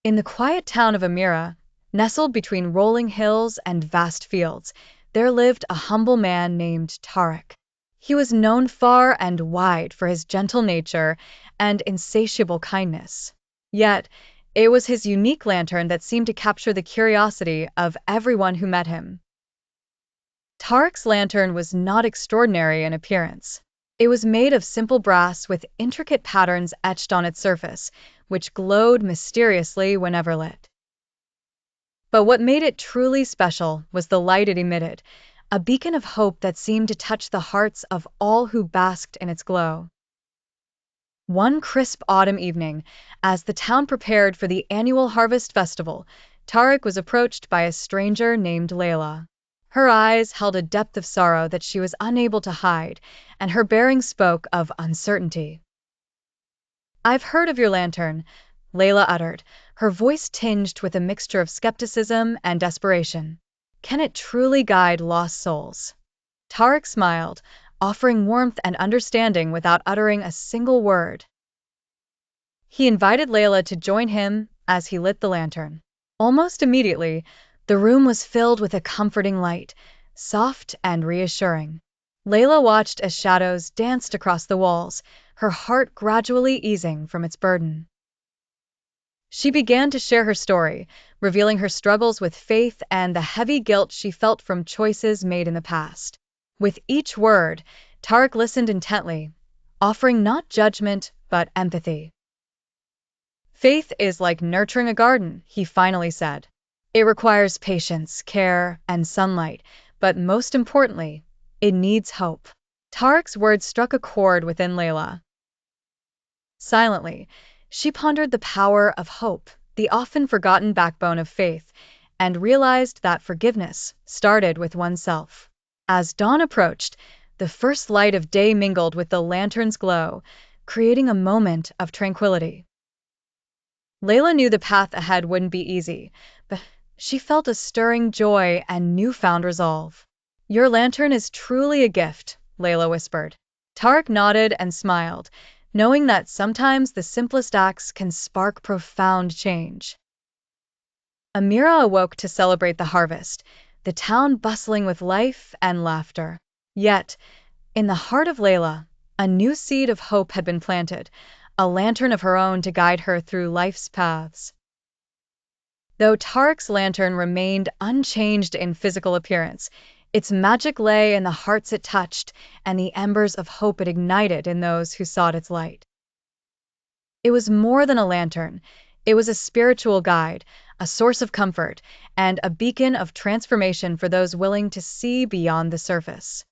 In the quiet town of Amira, nestled between rolling hills and vast fields, there lived a humble man named Tariq. He was known far and wide for his gentle nature and insatiable kindness. Yet, it was his unique lantern that seemed to capture the curiosity of everyone who met him. Tariq's lantern was not extraordinary in appearance. It was made of simple brass with intricate patterns etched on its surface, which glowed mysteriously whenever lit. But what made it truly special was the light it emitted, a beacon of hope that seemed to touch the hearts of all who basked in its glow. One crisp autumn evening, as the town prepared for the annual harvest festival, Tariq was approached by a stranger named Layla. Her eyes held a depth of sorrow that she was unable to hide, and her bearing spoke of uncertainty. "I've heard of your lantern," Layla uttered, her voice tinged with a mixture of skepticism and desperation. "Can it truly guide lost souls?" Tariq smiled, offering warmth and understanding without uttering a single word. He invited Layla to join him as he lit the lantern. Almost immediately, the room was filled with a comforting light, soft and reassuring. Layla watched as shadows danced across the walls, her heart gradually easing from its burden. She began to share her story, revealing her struggles with faith and the heavy guilt she felt from choices made in the past. With each word, Tariq listened intently, offering not judgment but empathy. "Faith is like nurturing a garden," he finally said. "It requires patience, care, and sunlight, but most importantly, it needs hope." Tariq's words struck a chord within Layla. Silently, she pondered the power of hope, the often forgotten backbone of faith, and realized that forgiveness started with oneself. As dawn approached, the first light of day mingled with the lantern's glow, creating a moment of tranquility. Layla knew the path ahead wouldn't be easy, but she felt a stirring joy and newfound resolve. "Your lantern is truly a gift," Layla whispered. Tariq nodded and smiled, knowing that sometimes the simplest acts can spark profound change. Amira awoke to celebrate the harvest, the town bustling with life and laughter. Yet, in the heart of Layla, a new seed of hope had been planted, a lantern of her own to guide her through life's paths. Though Tariq's lantern remained unchanged in physical appearance, its magic lay in the hearts it touched and the embers of hope it ignited in those who sought its light. It was more than a lantern. It was a spiritual guide, a source of comfort, and a beacon of transformation for those willing to see beyond the surface.